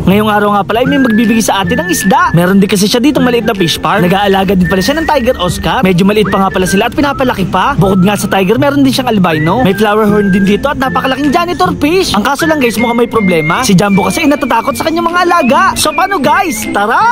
Ngayong araw nga pala ay may magbibigay sa atin ng isda. Meron din kasi siya dito maliit na fish farm. Nag-aalaga din pala siya ng Tiger Oscar. Medyo maliit pa nga pala sila at pinapalaki pa. Bukod nga sa tiger, meron din siyang albino. May flower horn din dito at napakalaking janitor fish. Ang kaso lang guys, mukhang may problema. Si Jumbo kasi ay natatakot sa kanyang mga alaga. So paano guys? Tara!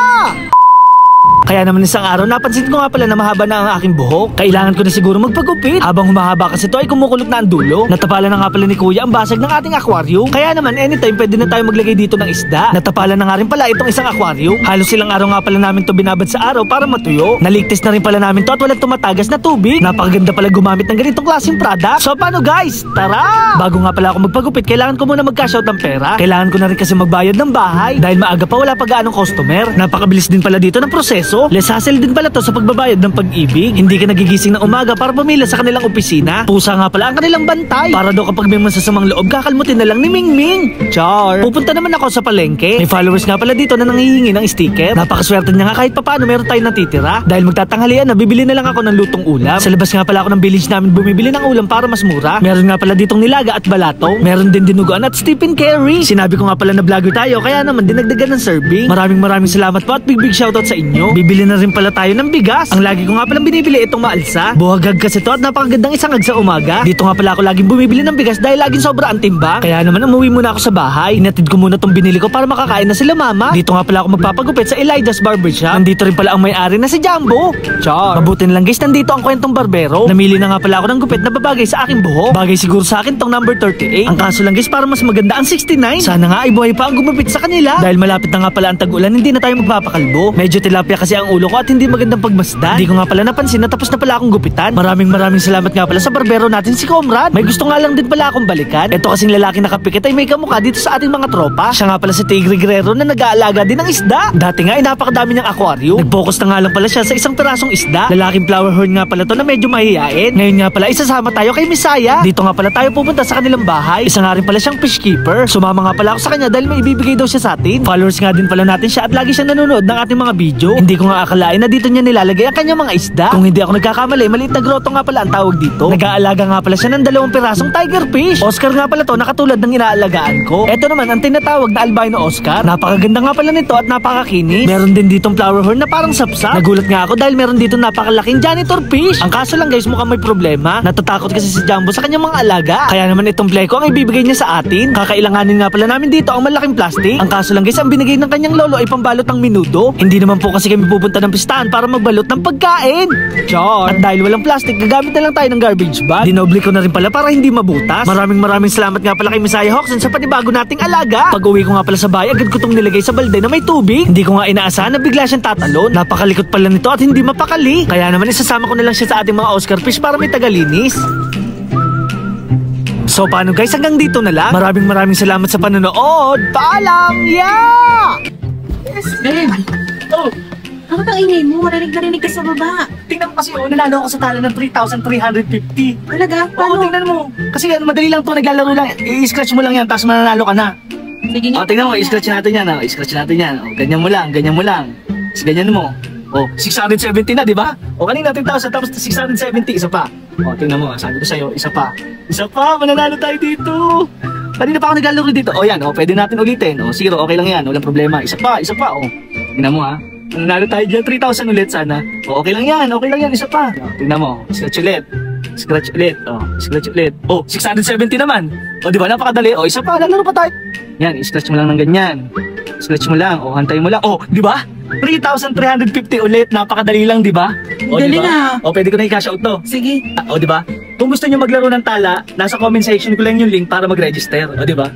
Kaya naman isang araw, napansin ko nga pala na mahaba na ang aking buhok. Kailangan ko na siguro magpagupit. Habang humahaba kasi ito ay kumukulot na ang dulo. Natapalan na nga pala ni Kuya ang basag ng ating aquarium. Kaya naman anytime pwede na tayo maglagay dito ng isda. Natapalan na nga rin pala itong isang aquarium. Halos ilang araw nga pala namin to binabad sa araw para matuyo. Naligtas na rin pala namin to at walang tumatagas na tubig. Napakaganda pala gumamit ng ganitong klaseng product. So paano guys? Tara! Bago nga pala ako magpagupit, kailangan ko muna mag-cash out ng pera. Kailangan ko na rin kasi magbayad ng bahay. Dahil maaga pa wala pa gaanong customer. Napakabilis din pala dito ng proseso. Less hassle din pala to sa pagbabayad ng pag-ibig. Hindi ka nagigising ng umaga para pumila sa kanilang opisina. Pusa nga pala ang kanilang bantay. Para daw kapag may masasamang loob, kakalmutin na lang ni Mingming. Char! Pupunta naman ako sa palengke. May followers nga pala dito na nanghihingi ng sticker. Napakaswerte niya nga kahit papaano meron tayong natitira. Dahil magtatanghalian na, bibili na lang ako ng lutong ulam. Sa labas nga pala ako ng village namin bumibili ng ulam para mas mura. Meron nga pala ditong nilaga at balato. Meron din dinuguan at Stephen Curry. Sinabi ko nga pala na vlogger tayo, kaya naman dinagdagan ng serving. Maraming salamat po at big shoutout sa inyo. Bibili na rin pala tayo ng bigas. Ang lagi ko nga palang binibili itong maalsa. Buhagag kasi to at napakagandang isangag sa umaga. Dito nga pala ako laging bumibili ng bigas dahil laging sobra ang timba. Kaya naman umuwi muna ako sa bahay. Inatid ko muna tong binili ko para makakain na sila mama. Dito nga pala ako magpapagupit sa Elida's Barbershop. Nandito rin pala ang may-ari na si Jumbo. Char! Mabuti na lang guys, nandito ang kwentong barbero. Namili na nga pala ako ng gupit na babagay sa aking buhok. Bagay siguro sa akin tong number 38. Ang kaso lang guys, para mas maganda ang 69. Sana nga ay buhay pa ang gumupit sa kanila. Dahil malapit na nga pala ang tag-ulan, hindi na tayo magpapakalbo. Medyo tilapia kasi ang ulo ko at hindi magandang pagmasdan. Hindi ko nga pala napansin na tapos na pala akong gupitan. Maraming salamat nga pala sa barbero natin si Comrade. May gusto nga lang din pala akong balikan. Ito kasing lalaki na kapikit ay may kamukha dito sa ating mga tropa. Siya nga pala si Tigre Guerrero na nag-aalaga din ng isda. Dati nga ay napakadami niyang aquarium. Nag-focus na nga lang pala siya sa isang pirasong isda. Lalaking flower horn nga pala to na medyo mahihain. Ngayon nga pala isasama tayo kay Misaya. Dito nga pala tayo pupunta sa kanilang bahay. Isa nga rin pala siyang fish keeper. Sumama nga pala ako sa kanya dahil may ibibigay daw siya sa atin. Followers nga din pala natin siya at lagi siya nanonood ng ating mga video. Hindi ko nga akalain na dito niya nilalagay ang kanyang mga isda. Kung hindi ako nagkakamali, maliit na grotto nga pala ang tawag dito. Nag-aalaga nga pala siya ng 2 pirasong tiger fish. Oscar nga pala to na katulad ng inaalagaan ko. Ito naman ang tinatawag na albino Oscar. Napakaganda nga pala nito at napakakinis. Meron din ditong flower horn na parang sapsap. Nagulat nga ako dahil meron dito napakalaking janitor fish. Ang kaso lang guys, mukhang may problema. Natatakot kasi si Jumbo sa kanyang mga alaga. Kaya naman itong pleko ang ibibigay niya sa atin. Kakailanganin nga pala namin dito ang malaking plastic. Ang kaso lang guys, ang binigay ng kanyang lolo ay pambalot ng minudo. Hindi naman po kasi kami pupunta ng pistahan para magbalot ng pagkain. Char! At dahil walang plastic, gagamit na lang tayo ng garbage bag. Dinoble ko na rin pala para hindi mabutas. Maraming salamat nga pala kay Misaya Hawkson sa panibago nating alaga. Pag uwi ko nga pala sa bahay, agad ko itong nilagay sa balde na may tubig. Hindi ko nga inaasahan na bigla siyang tatalon. Napakalikot pala nito at hindi mapakali. Kaya naman isasama ko na lang siya sa ating mga Oscar fish para may tagalinis. So paano guys, hanggang dito na lang. Maraming salamat sa panonood. Paalam! Yeah! Yes, babe. Oh, ano bang ingay mo? Narinig ka sa baba. Tingnan mo kasi nanalo ako sa talo ng 3,350. Talaga? Oo, Paano? tingnan mo. Kasi madali lang to, naglalaro lang. I-scratch mo lang yan, tapos mananalo ka na. Sige nga. Tingnan mo, i-scratch natin yan. I-scratch natin yan. Ganyan mo lang. Tapos ganyan mo. 670 na, di ba? Kanina 3,000, tapos 670, isa pa. Tingnan mo, sabi ko sa'yo, isa pa, mananalo tayo dito. Kanina pa ako naglalaro dito. Yan, pwede natin ulitin. Zero, okay lang yan, walang problema. Isa pa. Tingnan mo ha. Nanalo tayo dyan, 3,000 ulit sana. Okay lang yan, isa pa. Tingnan mo, scratch ulit. 670 naman. Di ba, napakadali. Isa pa, lalaro pa tayo. Yan, i-scratch mo lang ng ganyan. Scratch mo lang, hantay mo lang. Di ba? 3,350 ulit, napakadali lang, di ba? Dali na. Pwede ko na i-cash out to. Sige. Di ba? Kung gusto niyo maglaro ng tala, nasa comment section ko lang yung link para mag-register. Di ba?